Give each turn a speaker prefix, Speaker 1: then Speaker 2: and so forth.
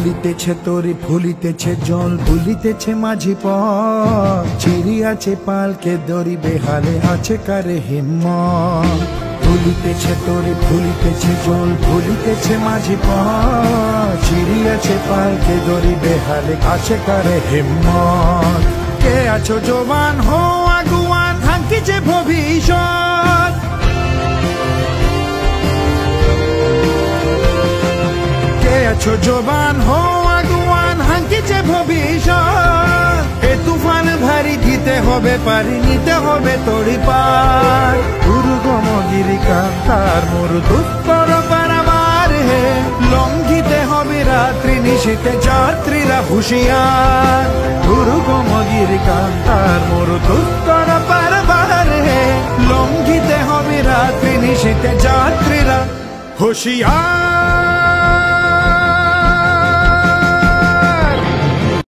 Speaker 1: ভুলিতেছে তরি ভুলিতেছে জল ভুলিতেছে মাঝি পথ চিরিয়াছে পালকে দড়ি বেহালে আছে কারে হিম্মত ভুলিতেছে তরি ভুলিতেছে জল ভুলিতেছে মাঝি পথ চিরিয়াছে পালকে দড়ি বেহালে আছে কারে হিম্মত কে আছো জবান হো আগুয়ান হাঙ্কিছে ভবিষ্যৎ কে আছো জবান হো আগুয়ান হাঙ্কিছে ভবিষ্যৎ এ তুফান ভারী দিতে হবে পারি নিতে হবে তড়ি পার দুর্গম গিরিকান্তার মরুদুত্তর পারাবার হে লঙ্ঘিতে হবে রাত্রি নিশীতে যাত্রীরা হুঁশিয়ার দুর্গম গিরিকান্তার মরুদুত্তর পারাবার হে লঙ্ঘিতে হবে রাত্রি নিশীতে যাত্রীরা হুঁশিয়ার।